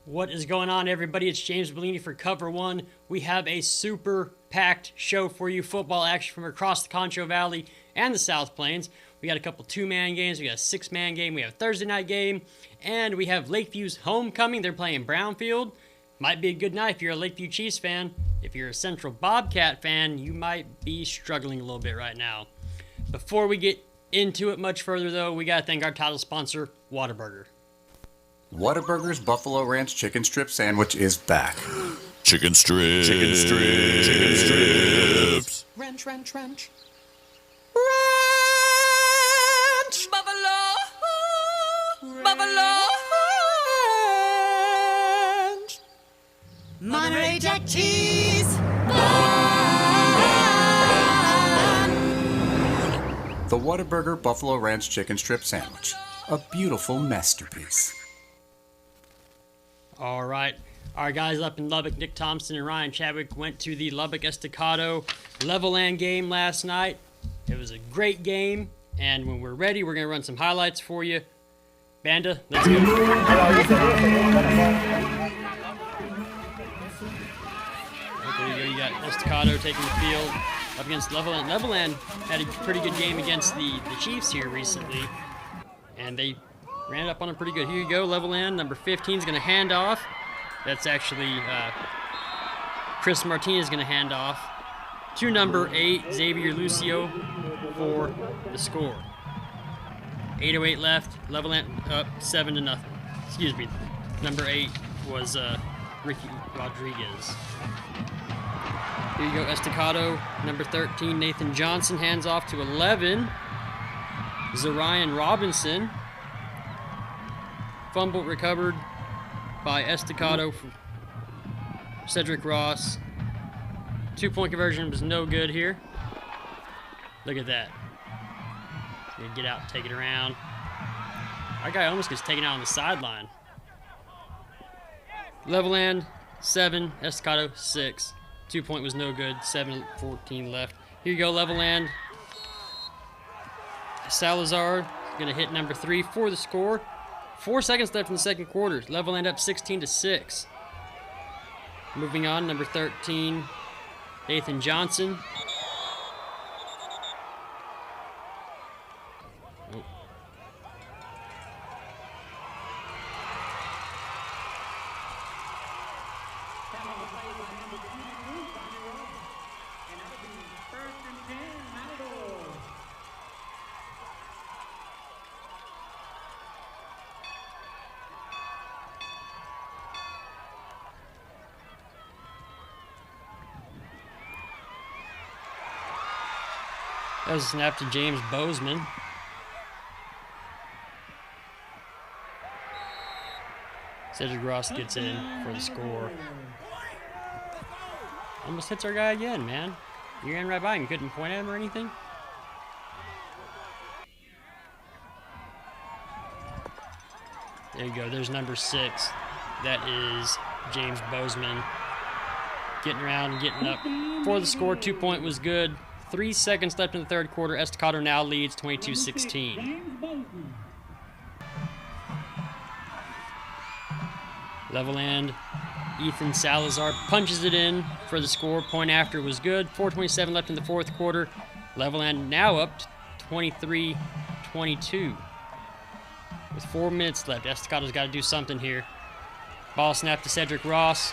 What is going on, everybody? It's James Bouligny for COVER1. We have a super packed show for you. Football action from across the Concho Valley and the South Plains. We got a couple two-man games. We got a six-man game. We have a Thursday night game. And we have Lakeview's homecoming. They're playing Brownfield. Might be a good night if you're a Lakeview Chiefs fan. If you're a Central Bobcat fan, you might be struggling a little bit right now. Before we get into it much further, though, we got to thank our title sponsor, Whataburger. Whataburger's Buffalo Ranch Chicken Strip Sandwich is back. Chicken strips. Chicken strips. Chicken strips. Ranch. Ranch. Buffalo. Buffalo. Ranch. Monterey Jack Cheese. The Whataburger Buffalo Ranch Chicken Strip Sandwich. A beautiful masterpiece. All right. Our guys up in Lubbock, Nick Thompson and Ryan Chadwick, went to the Lubbock Estacado Leveland game last night. It was a great game, and when we're ready, we're going to run some highlights for you. Banda, let's go. Okay, you got Estacado taking the field up against Leveland. Leveland had a pretty good game against the Chiefs here recently, and they ran it up on them pretty good. Here you go, Leveland. Number 15 is going to hand off. That's actually Chris Martinez going to hand off to number 8, Xavier Lucio, for the score. 8:08 left. Leveland up 7-0. Excuse me. Number 8 was Ricky Rodriguez. Here you go, Estacado. Number 13, Nathan Johnson, hands off to 11, Zarian Robinson. Fumble recovered by Estacado for Cedric Ross. 2-point conversion was no good here. Look at that. He's gonna get out and take it around. Our guy almost gets taken out on the sideline. Leveland 7, Estacado 6. 2-point was no good. 7:14 left. Here you go, Leveland. Salazar gonna hit number 3 for the score. 4 seconds left in the second quarter. Leveland up 16-6. Moving on, number 13, Nathan Johnson. Oh. That was a snap to James Bozeman. Cedric Ross gets in for the score. Almost hits our guy again, man. You ran right by him, couldn't point at him or anything? There you go, there's number 6. That is James Bozeman. Getting around and getting up for the score. 2-point was good. 3 seconds left in the third quarter. Estacado now leads 22-16. Leveland, Ethan Salazar punches it in for the score. Point after was good. 4:27 left in the fourth quarter. Leveland now up to 23-22. With 4 minutes left, Estacado's got to do something here. Ball snap to Cedric Ross.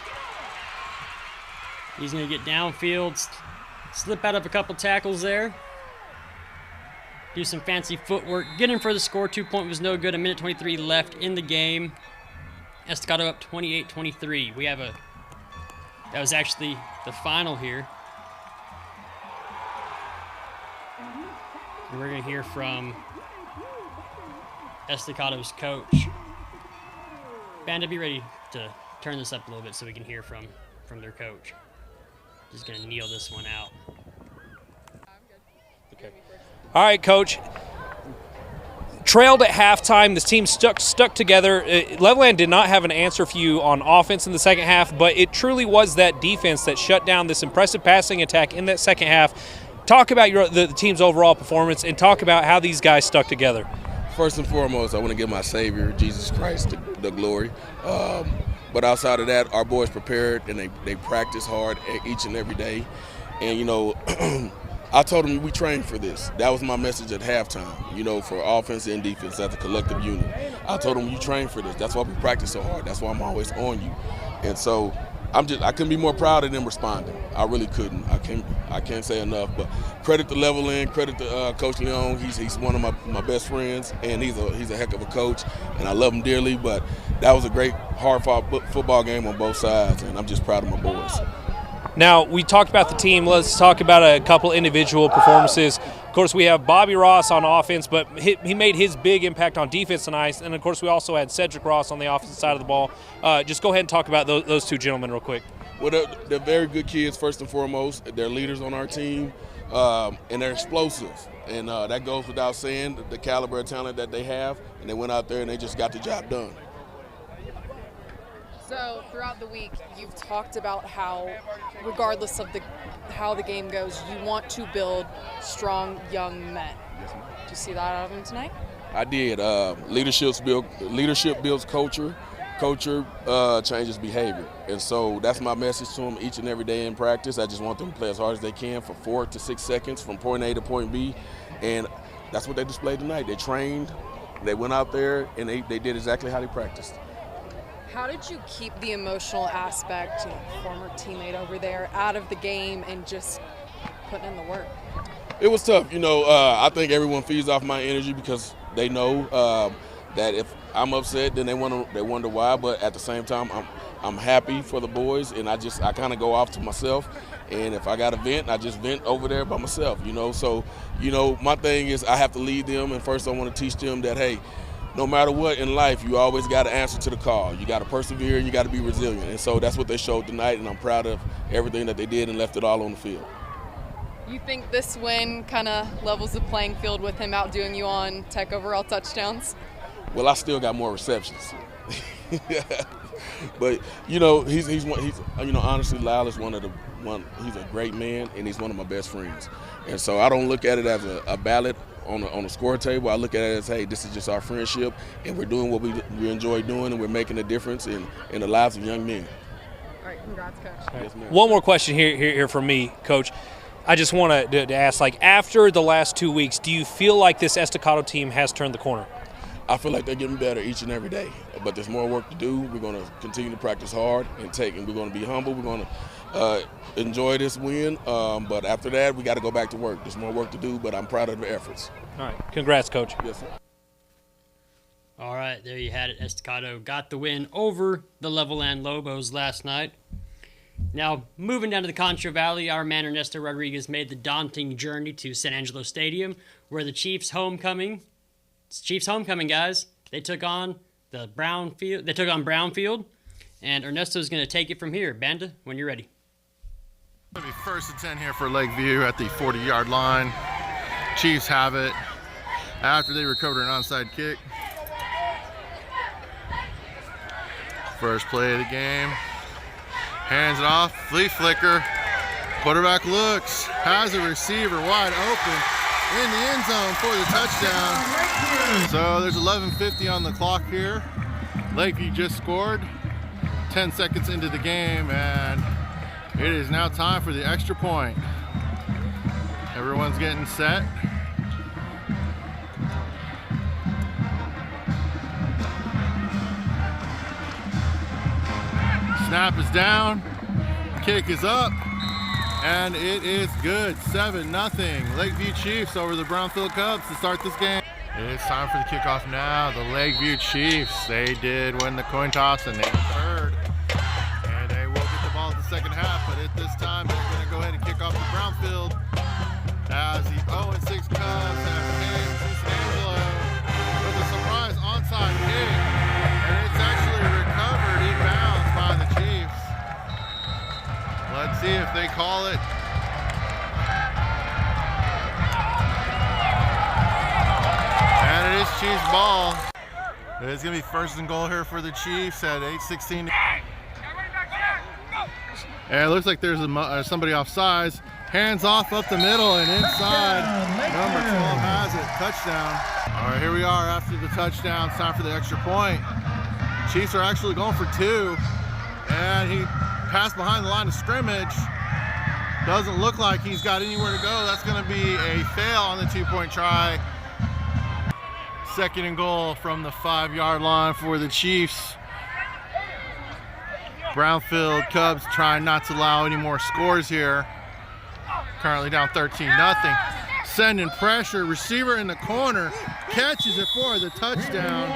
He's going to get downfield. Slip out of a couple tackles there. Do some fancy footwork. Get in for the score. 2-point was no good. 1:23 left in the game. Estacado up 28-23. We have that was actually the final here. And we're going to hear from Estacado's coach. Banda, be ready to turn this up a little bit so we can hear from their coach. Just gonna kneel this one out. Okay. All right, Coach. Trailed at halftime. This team stuck together. Leveland did not have an answer for you on offense in the second half, but it truly was that defense that shut down this impressive passing attack in that second half. Talk about the team's overall performance and talk about how these guys stuck together. First and foremost, I want to give my Savior, Jesus Christ, the glory. But outside of that, our boys prepared and they practice hard each and every day. And, you know, I told them we trained for this. That was my message at halftime, you know, for offense and defense as a collective unit. I told them you train for this. That's why we practice so hard. That's why I'm always on you. And so I couldn't be more proud of them responding. I really couldn't. I can't say enough. But credit to Leveland, credit to Coach Leon. He's one of my best friends, and he's a heck of a coach, and I love him dearly. But that was a great, hard-fought football game on both sides, and I'm just proud of my boys. Now, we talked about the team. Let's talk about a couple individual performances. Of course, we have Bobby Ross on offense, but he made his big impact on defense tonight. And, of course, we also had Cedric Ross on the offensive side of the ball. Just go ahead and talk about those two gentlemen real quick. Well, they're very good kids, first and foremost. They're leaders on our team, and they're explosive. And that goes without saying, the caliber of talent that they have. And they went out there and they just got the job done. So throughout the week, you've talked about how, regardless of how the game goes, you want to build strong young men. Yes, ma'am. Did you see that out of them tonight? I did. Leadership builds culture. Culture changes behavior. And so that's my message to them each and every day in practice. I just want them to play as hard as they can for 4 to 6 seconds from point A to point B. And that's what they displayed tonight. They trained, they went out there, and they did exactly how they practiced. How did you keep the emotional aspect, former teammate over there, out of the game and just putting in the work? It was tough. You know, I think everyone feeds off my energy because they know that if I'm upset, then they wonder why. But at the same time, I'm happy for the boys, and I kind of go off to myself. And if I got to vent, I just vent over there by myself. You know, so my thing is I have to lead them, and first I want to teach them that hey, no matter what in life, you always got to answer to the call. You got to persevere and you got to be resilient. And so that's what they showed tonight, and I'm proud of everything that they did and left it all on the field. You think this win kind of levels the playing field with him outdoing you on tech overall touchdowns? Well, I still got more receptions. But he's honestly, Lyle is he's a great man, and he's one of my best friends. And so I don't look at it as a ballot on a score table. I look at it as, hey, this is just our friendship, and we're doing what we enjoy doing, and we're making a difference in the lives of young men. All right, congrats, Coach. Yes, ma'am. One more question here from me, Coach. I just want to ask, after the last 2 weeks, do you feel like this Estacado team has turned the corner? I feel like they're getting better each and every day, but there's more work to do. We're going to continue to practice hard and we're going to be humble. We're going to enjoy this win, but after that, we got to go back to work. There's more work to do, but I'm proud of the efforts. All right. Congrats, Coach. Yes, sir. All right, there you had it. Estacado got the win over the Leveland Lobos last night. Now, moving down to the Concho Valley, our man Ernesto Rodriguez made the daunting journey to San Angelo Stadium, where the Chiefs homecoming. It's Chiefs homecoming, guys. They took on Brownfield. They took on Brownfield, and Ernesto's going to take it from here. Banda, when you're ready. It'll be 1st and 10 here for Lakeview at the 40-yard line. Chiefs have it after they recovered an onside kick. First play of the game. Hands it off, flea flicker. Quarterback looks, has a receiver wide open in the end zone for the touchdown. So there's 11:50 on the clock here. Lakeview just scored 10 seconds into the game, and it is now time for the extra point. Everyone's getting set. Snap is down, kick is up, and it is good. 7-0. Lakeview Chiefs over the Brownfield Cubs to start this game. It's time for the kickoff now. The Lakeview Chiefs, they did win the coin toss and they third. And they will get the ball in the second half, but at this time they're going to go ahead and kick off the Brownfield as the 0-6 Cubs have came to San Angelo with a surprise onside kick. And it's actually recovered in bounds by the Chiefs. Let's see if they call it. And it is Chiefs ball. It's going to be 1st and goal here for the Chiefs at 8:16. And it looks like there's somebody offsides. Hands off up the middle and inside. Number 12 has it. Touchdown. All right, here we are after the touchdown. It's time for the extra point. Chiefs are actually going for 2. And he passed behind the line of scrimmage. Doesn't look like he's got anywhere to go. That's going to be a fail on the 2-point try. 2nd and goal from the 5-yard line for the Chiefs. Brownfield Cubs trying not to allow any more scores here. Currently down 13-0. Sending pressure, receiver in the corner, catches it for the touchdown.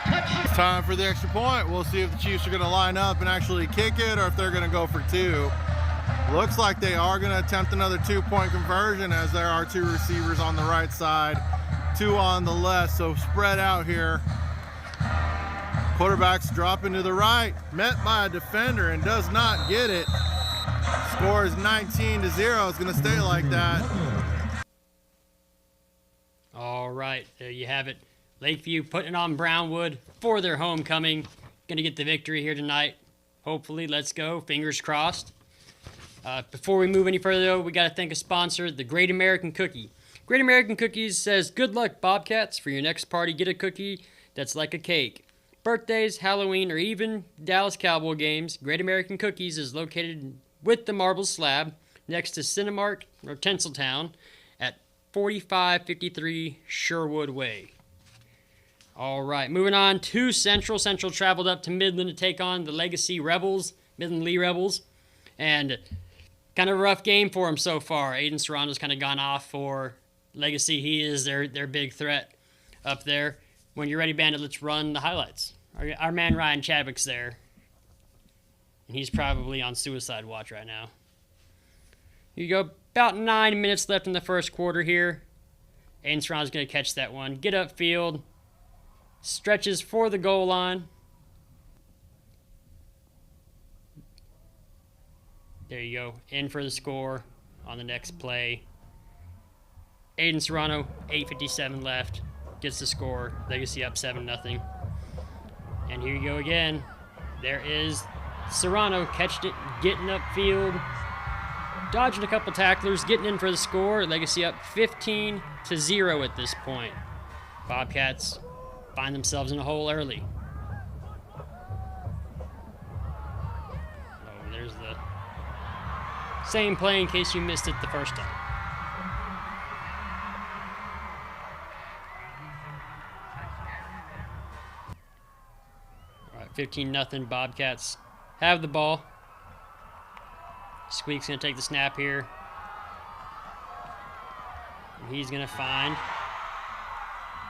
It's time for the extra point. We'll see if the Chiefs are going to line up and actually kick it or if they're going to go for 2. Looks like they are going to attempt another 2-point conversion as there are 2 receivers on the right side, 2 on the left, so spread out here. Quarterback's dropping to the right, met by a defender and does not get it. Score is 19-0. It's going to stay like that. All right, there you have it. Lakeview putting it on Brownwood for their homecoming. Going to get the victory here tonight. Hopefully, let's go. Fingers crossed. Before we move any further, though, we got to thank a sponsor, the Great American Cookie. Great American Cookies says, good luck, Bobcats. For your next party, get a cookie that's like a cake. Birthdays, Halloween, or even Dallas Cowboy games, Great American Cookies is located with the marble slab next to Cinemark or Tinseltown at 4553 Sherwood Way. All right, moving on to Central. Central traveled up to Midland to take on the Legacy Rebels, Midland Lee Rebels, and kind of a rough game for them so far. Aiden Serrano's kind of gone off for Legacy. He is their big threat up there. When you're ready, Bandit, let's run the highlights. Our man Ryan Chadwick's there, and he's probably on suicide watch right now. You go, about 9 minutes left in the first quarter here. Aiden Serrano's going to catch that one. Get upfield. Stretches for the goal line. There you go. In for the score on the next play. Aiden Serrano, 8:57 left. Gets the score. Legacy up 7-0. And here you go again. There is Serrano. Catched it. Getting upfield. Dodging a couple tacklers. Getting in for the score. Legacy up 15-0 at this point. Bobcats find themselves in a hole early. Oh, there's the same play in case you missed it the first time. All right, 15-0. Bobcats have the ball. Squeak's going to take the snap here. And he's going to find...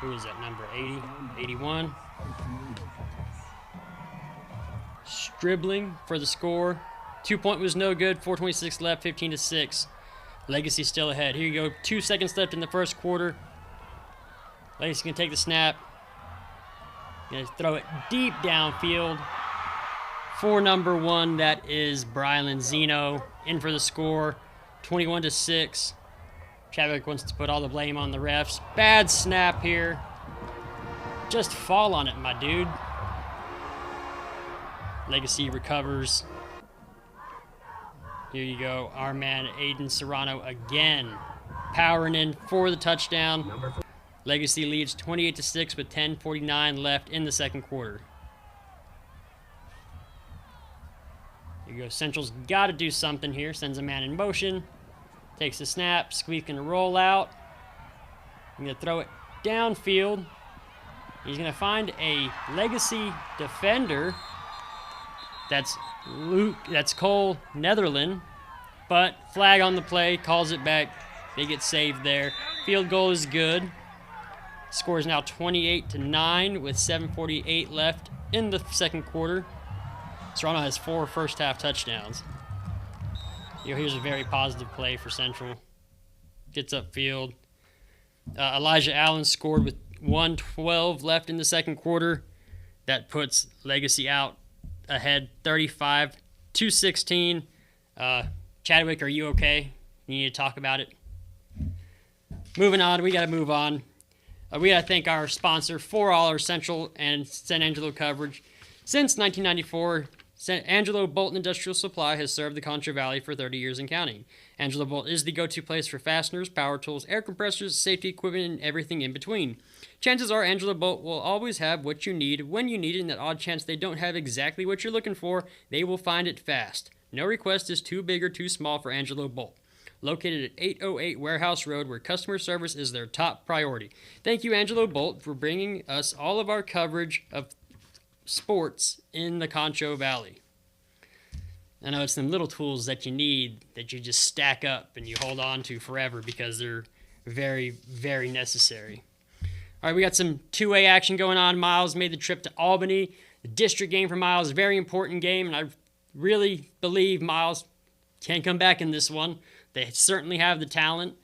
Who is that number? 80? 81? Stribling for the score. 2-point was no good. 4:26 left. 15-6. Legacy still ahead. Here you go. 2 seconds left in the first quarter. Legacy can take the snap. Gonna throw it deep downfield for number 1. That is Brylan Zeno in for the score. 21-6. Chadwick wants to put all the blame on the refs. Bad snap here. Just fall on it, my dude. Legacy recovers. Here you go. Our man Aiden Serrano again powering in for the touchdown. Legacy leads 28-6 with 10:49 left in the second quarter. Here you go. Central's got to do something here. Sends a man in motion. Takes the snap. Squeak going to roll out. I'm going to throw it downfield. He's going to find a Legacy defender. That's Cole Netherland. But flag on the play. Calls it back. They get saved there. Field goal is good. Score is now 28-9 with 7:48 left in the second quarter. Serrano has 4 first-half touchdowns. Here's a very positive play for Central. Gets upfield. Elijah Allen scored with 1:12 left in the second quarter. That puts Legacy out ahead 35-16. Chadwick, are you okay? You need to talk about it. Moving on, we got to move on. We got to thank our sponsor for all our Central and San Angelo coverage. Since 1994, San Angelo Bolt Industrial Supply has served the Concho Valley for 30 years and counting. Angelo Bolt is the go-to place for fasteners, power tools, air compressors, safety equipment, and everything in between. Chances are Angelo Bolt will always have what you need when you need it, and that odd chance they don't have exactly what you're looking for, they will find it fast. No request is too big or too small for Angelo Bolt. Located at 808 Warehouse Road, where customer service is their top priority. Thank you, Angelo Bolt, for bringing us all of our coverage of sports in the Concho Valley. I know it's them little tools that you need that you just stack up and you hold on to forever because they're very, very necessary. All right, we got some 2A action going on. Miles made the trip to Albany. The district game for Miles, very important game, and I really believe Miles can come back in this one. They certainly have the talent.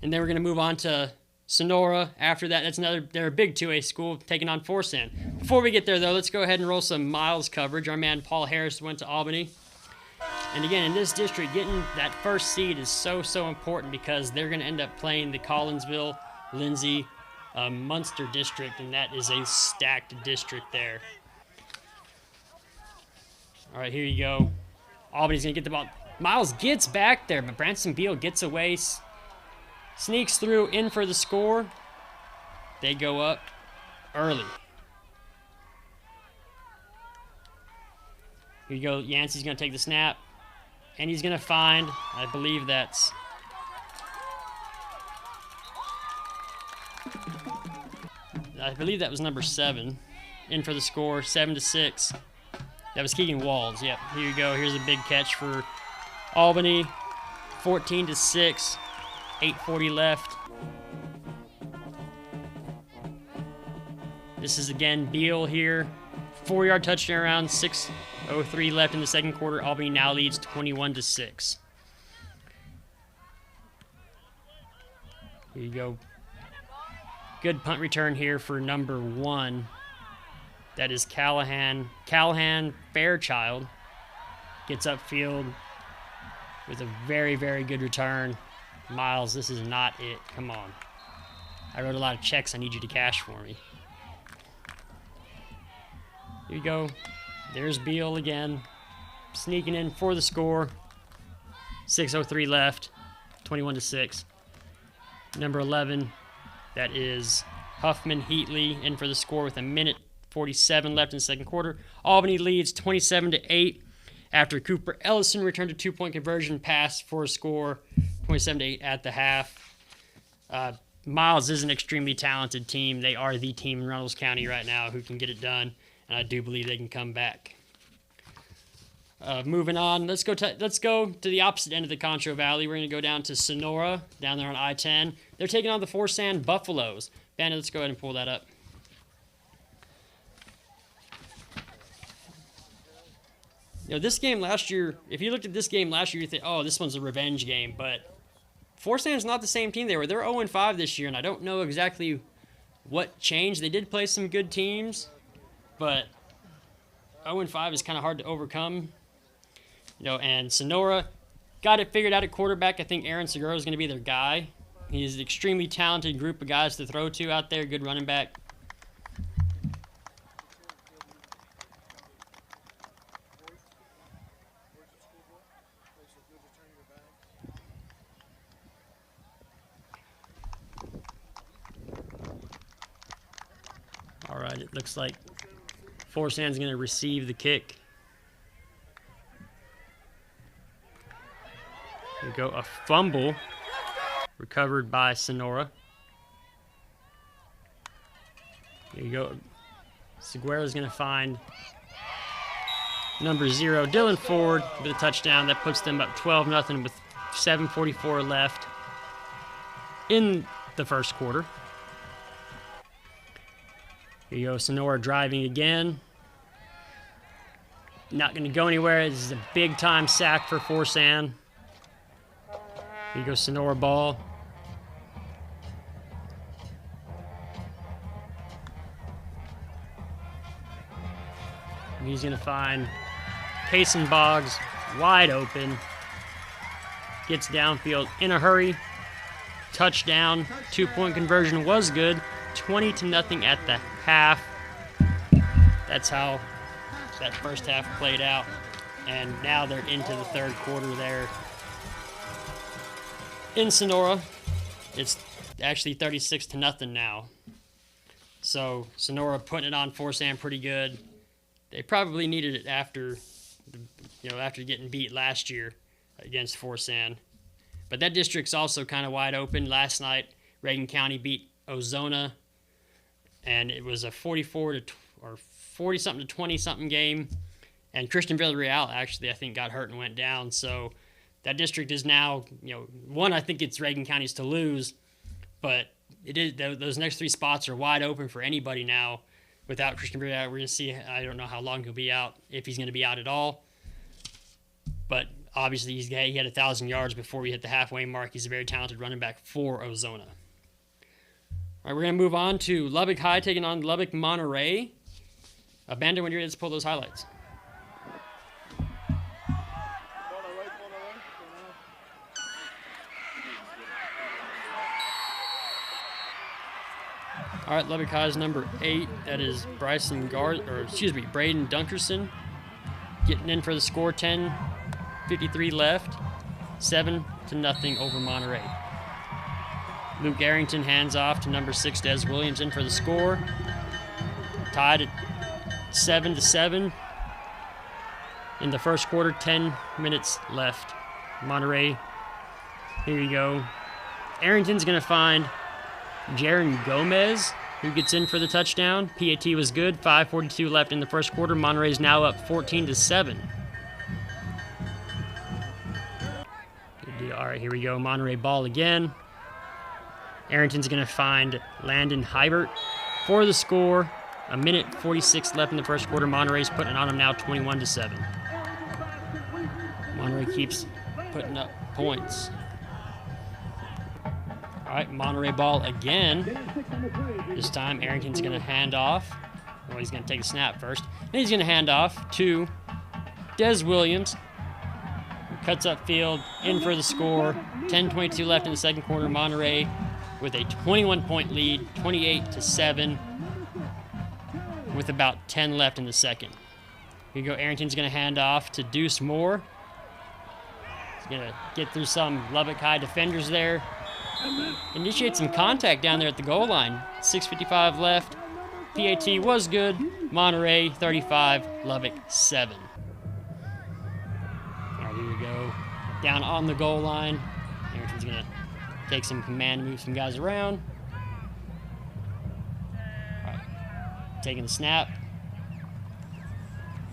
And then we're going to move on to Sonora. After that, they're a big 2A school taking on Foran. Before we get there, though, let's go ahead and roll some Miles coverage. Our man Paul Harris went to Albany. And again, in this district, getting that first seed is so, so important because they're going to end up playing the Collinsville, Lindsay, Munster district, and that is a stacked district there. All right, here you go. Albany's going to get the ball. Miles gets back there, but Branson Beal gets away, sneaks through, in for the score. They go up early. Here you go. Yancey's going to take the snap, and he's going to find, I believe that was number 7. In for the score, 7-6. That was Keegan Walls. Yep. Here you go. Here's a big catch for Albany. 14-6. 8:40 left. This is again Beal here. 4-yard touchdown around. 6:03 left in the second quarter. Albany now leads 21-6. Here you go. Good punt return here for number 1. That is Callahan Fairchild. Gets upfield with a very, very good return. Miles, this is not it. Come on. I wrote a lot of checks. I need you to cash for me. Here you go. There's Beal again. Sneaking in for the score. 6:03 left. 21-6. Number 11, that is Huffman Heatley in for the score with 1:47 left in the second quarter. Albany leads 27-8 after Cooper Ellison returned a 2-point conversion pass for a score 27-8 at the half. Miles is an extremely talented team. They are the team in Reynolds County right now who can get it done, and I do believe they can come back. Moving on, let's go to the opposite end of the Concho Valley. We're going to go down to Sonora, down there on I-10. They're taking on the Foran Buffaloes. Bandit, let's go ahead and pull that up. You know, this game last year, if you looked at this game last year, you think, oh, this one's a revenge game. But Foran's not the same team they were. They're 0-5 this year, and I don't know exactly what changed. They did play some good teams, but 0-5 is kind of hard to overcome. You know, and Sonora got it figured out at quarterback. I think Aaron Segura is going to be their guy. He's an extremely talented group of guys to throw to out there. Good running back. All right, it looks like Foran's going to receive the kick. Here we go, a fumble recovered by Sonora. Here you go. Seguera's going to find number 0, Dylan Ford, with a touchdown. That puts them up 12-0 with 7:44 left in the first quarter. Here you go, Sonora driving again. Not going to go anywhere. This is a big-time sack for Foran. Here goes Sonora ball. He's going to find Payson Boggs wide open. Gets downfield in a hurry. Touchdown. 2-point conversion was good. 20-0 at the half. That's how that first half played out, and now they're into the third quarter there in Sonora. It's actually 36-0 now. So Sonora putting it on Foran pretty good. They probably needed it after getting beat last year against Foran. But that district's also kind of wide open. Last night, Reagan County beat Ozona, and it was a 40-something to 20-something game. And Christian Villarreal actually, I think, got hurt and went down. So that district is now, one, I think it's Reagan County's to lose, but it is those next three spots are wide open for anybody now. Without Christian Villarreal, we're going to see. I don't know how long he'll be out, if he's going to be out at all. But obviously, he had 1,000 yards before we hit the halfway mark. He's a very talented running back for Ozona. All right, we're going to move on to Lubbock High taking on Lubbock Monterey. Bandit, when you're ready, let's pull those highlights. All right, Lubbock High's number 8. That is Braden Dunkerson getting in for the score. 10:53 left. 7-0 over Monterey. Luke Arrington hands off to number 6 Des Williams in for the score. Tied at 7-7 in the first quarter. 10 minutes left. Monterey. Here you go. Arrington's gonna find Jaron Gomez, who gets in for the touchdown. PAT was good. 5:42 left in the first quarter. Monterey is now up 14-7. Good deal. All right, here we go. Monterey ball again. Arrington's going to find Landon Hybert for the score. 1:46 left in the first quarter. Monterey's putting it on him now, 21-7. Monterey keeps putting up points. All right, Monterey ball again. This time, Arrington's going to hand off. Well, he's going to take a snap first. Then he's going to hand off to Des Williams, who cuts up field, in for the score. 10:22 left in the second quarter. Monterey with a 21-point lead, 28-7, with about 10 left in the second. Here you go. Arrington's going to hand off to Deuce Moore. He's going to get through some Lubbock High defenders there. Initiate some contact down there at the goal line. 6:55 left. PAT was good. Monterey 35, Lubbock 7. All right, here we go. Down on the goal line. Arrington's going to take some command, move some guys around. All right, taking the snap.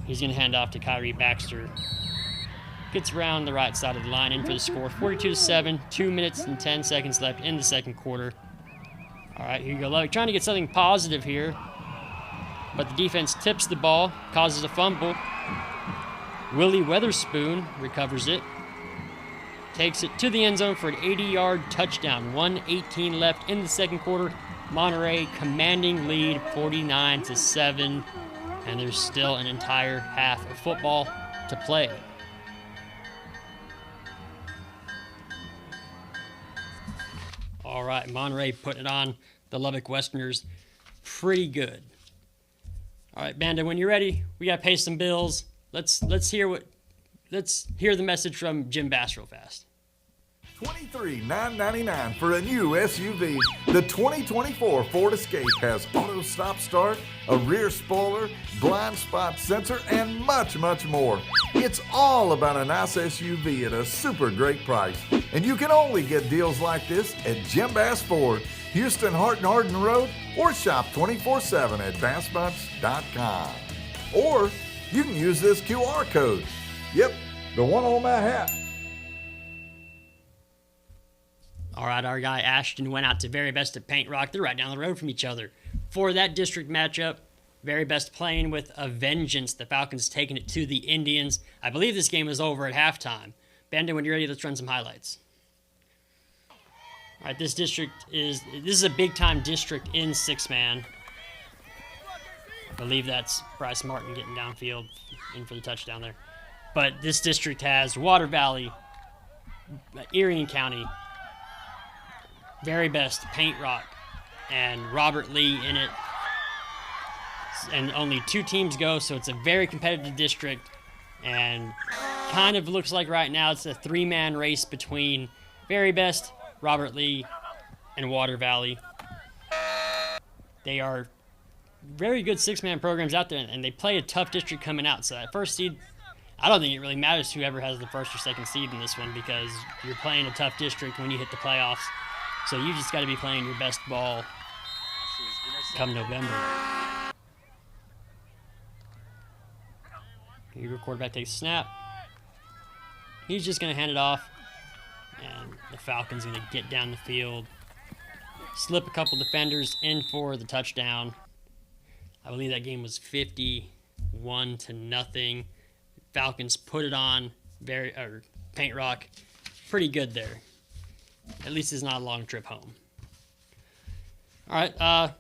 He's going to hand off to Kyrie Baxter. Gets around the right side of the line, in for the score. 42-7, 2 minutes and 10 seconds left in the second quarter. All right, here you go, Lubbock trying to get something positive here, but the defense tips the ball, causes a fumble. Willie Weatherspoon recovers it, takes it to the end zone for an 80-yard touchdown. 1:18 left in the second quarter. Monterey commanding lead, 49-7, and there's still an entire half of football to play. All right, Monterey putting it on the Lubbock Westerners pretty good. All right, Banda, when you're ready, we got to pay some bills. Let's hear the message from Jim Bass real fast. $23,999 for a new SUV. The 2024 Ford Escape has auto stop start, a rear spoiler, blind spot sensor, and much, much more. It's all about a nice SUV at a super great price. And you can only get deals like this at Jim Bass Ford, Houston, Hart and Hardin Road, or shop 24/7 at bassbunch.com. Or you can use this QR code. Yep, the one on my hat. All right, our guy Ashton went out to Veribest at Paint Rock. They're right down the road from each other. For that district matchup, Veribest playing with a vengeance. The Falcons taking it to the Indians. I believe this game is over at halftime. Bandit, when you're ready, let's run some highlights. All right, this is a big-time district in six-man. I believe that's Bryce Martin getting downfield in for the touchdown there. But this district has Water Valley, Erie County, Veribest, Paint Rock, and Robert Lee in it. and only 2 teams go, so it's a very competitive district. And kind of looks like right now it's a 3-man race between Veribest, Robert Lee, and Water Valley. They are very good 6-man programs out there, and they play a tough district coming out. So that first seed, I don't think it really matters whoever has the first or second seed in this one, because you're playing a tough district when you hit the playoffs. So you just got to be playing your best ball come November. Your quarterback takes a snap. He's just going to hand it off. And the Falcons going to get down the field. Slip a couple defenders in for the touchdown. I believe that game was 51-0. Falcons put it on Paint Rock. Pretty good there. At least it's not a long trip home. All right,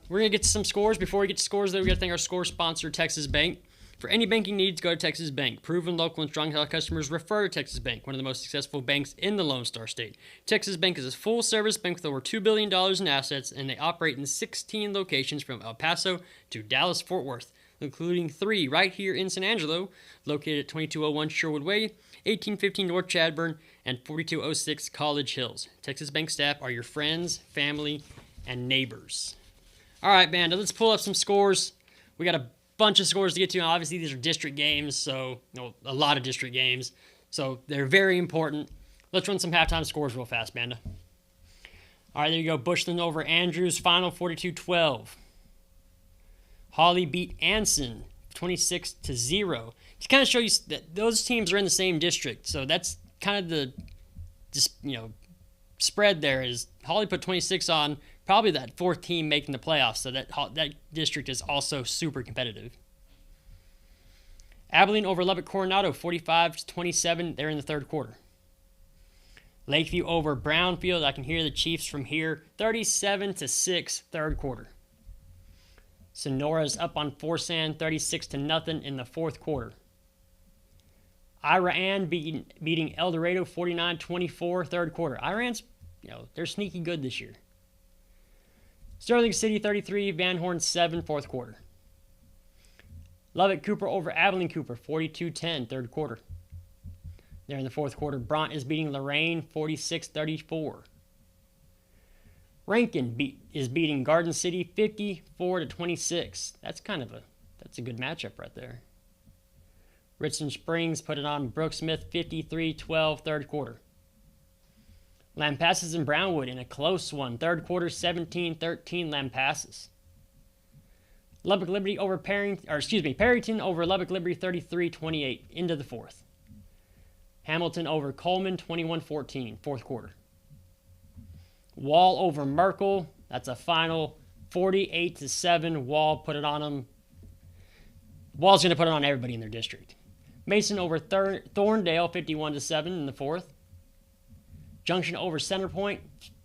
we're going to get to some scores. Before we get to scores, though, we got to thank our score sponsor, Texas Bank. For any banking needs, go to Texas Bank. Proven local and strong customers refer to Texas Bank, one of the most successful banks in the Lone Star State. Texas Bank is a full-service bank with over $2 billion in assets, and they operate in 16 locations from El Paso to Dallas-Fort Worth, including 3 right here in San Angelo, located at 2201 Sherwood Way, 1815 North Chadburn, and 4206 College Hills. Texas Bank staff are your friends, family, and neighbors. All right, band, let's pull up some scores. We got a bunch of scores to get to. Obviously, these are district games, so a lot of district games, so they're very important. Let's run some halftime scores real fast, Banda. All right, there you go. Bushland over Andrews, final 42-12. Holly beat Anson 26-0. To kind of show you that those teams are in the same district, so that's kind of the spread there. Is Holly put 26 on probably that 4th team making the playoffs, so that district is also super competitive. Abilene over Lubbock Coronado 45-27. They're in the 3rd quarter. Lakeview over Brownfield. I can hear the Chiefs from here. 37-6, 3rd quarter. Sonora's up on Foran 36-0 in the 4th quarter. Iran beating El Dorado 49-24, 3rd quarter. Iran's, they're sneaky good this year. Sterling City 33, Van Horn 7, 4th quarter. Lubbock Cooper over Abilene Cooper 42-10, 3rd quarter. There in the 4th quarter, Bront is beating Lorraine 46-34. Rankin is beating Garden City 54-26. That's a good matchup right there. Richland Springs put it on Brooksmith 53-12, 3rd quarter. Lampasas and Brownwood in a close one. 3rd quarter 17-13 Lampasas. Lubbock Liberty over Perryton over Lubbock Liberty 33-28 into the 4th. Hamilton over Coleman 21-14, 4th quarter. Wall over Merkel, that's a final 48-7. Wall put it on them. Wall's going to put it on everybody in their district. Mason over Thorndale 51-7 in the 4th. Junction over Centerpoint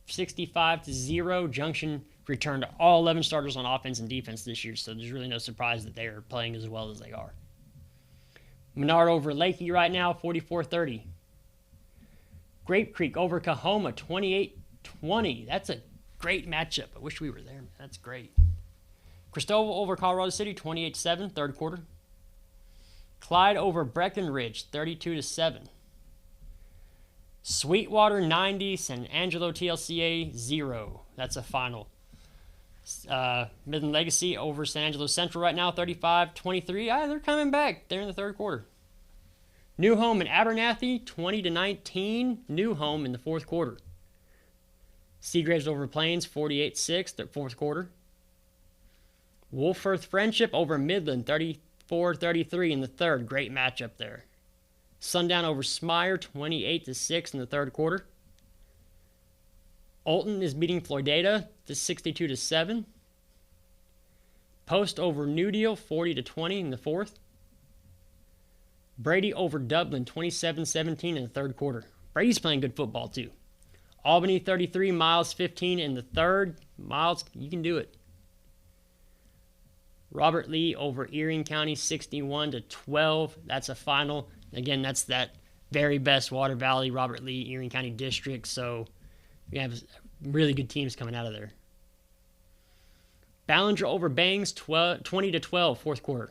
65-0. Junction returned all 11 starters on offense and defense this year, so there's really no surprise that they are playing as well as they are. Menard over Lakey right now 44-30. Grape Creek over Cahoma 28-20. That's a great matchup. I wish we were there. That's great. Cristobal over Colorado City 28-7, 3rd quarter. Clyde over Breckenridge 32-7. Sweetwater 90, San Angelo TLCA 0. That's a final. Midland Legacy over San Angelo Central right now 35-23. They're coming back. They're in the 3rd quarter. New Home and Abernathy 20-19. New Home in the 4th quarter. Seagraves over Plains 48-6, 4th quarter. Wolfforth Friendship over Midland 34-33 in the 3rd. Great matchup there. Sundown over Smyre 28-6 in the 3rd quarter. Olton is beating Floydada 62-7. Post over New Deal 40-20 in the 4th. Brady over Dublin 27-17 in the 3rd quarter. Brady's playing good football too. Albany 33, Miles 15 in the 3rd. Miles, you can do it. Robert Lee over Erie County 61-12. That's a final. Again, that's that Veribest Water Valley, Robert Lee, Erie County district. So we have really good teams coming out of there. Ballinger over Bangs, 20-12, fourth quarter.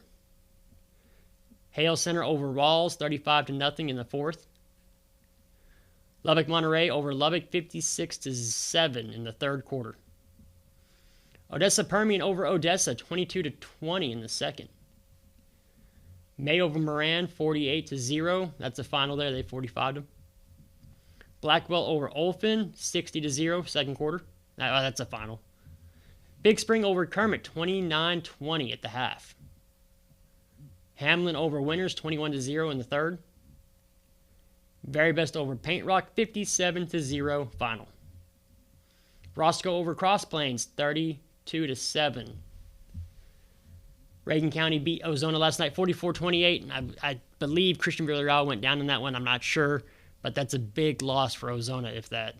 Hale Center over Rawls, 35-0 in the fourth. Lubbock Monterey over Lubbock, 56-7 in the third quarter. Odessa Permian over Odessa, 22-20 in the second. May over Moran, 48-0. That's the final there. They 45'd them. Blackwell over Olphin, 60-0, second quarter. That's a final. Big Spring over Kermit, 29-20 at the half. Hamlin over Winners, 21-0 in the third. Veribest over Paint Rock, 57-0 final. Roscoe over Cross Plains, 32-7. Reagan County beat Ozona last night, 44-28, and I believe Christian Villarreal went down in that one. I'm not sure, but that's a big loss for Ozona if that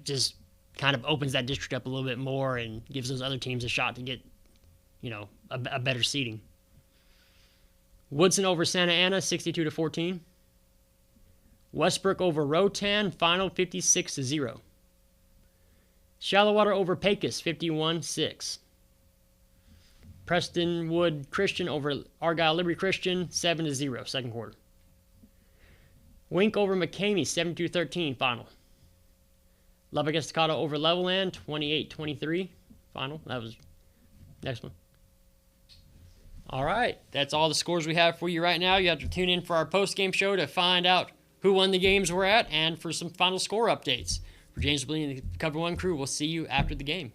just kind of opens that district up a little bit more and gives those other teams a shot to get, a better seeding. Woodson over Santa Ana, 62-14. Westbrook over Rotan, final 56-0. Shallowater over Pecos, 51-6. Prestonwood Christian over Argyle Liberty Christian, 7-0, second quarter. Wink over McCamey, 72-13, final. Lubbock Estacado over Leveland, 28-23, final. That was next one. All right, that's all the scores we have for you right now. You have to tune in for our post-game show to find out who won the games we're at and for some final score updates. For James Bouligny and the Cover 1 crew, we'll see you after the game.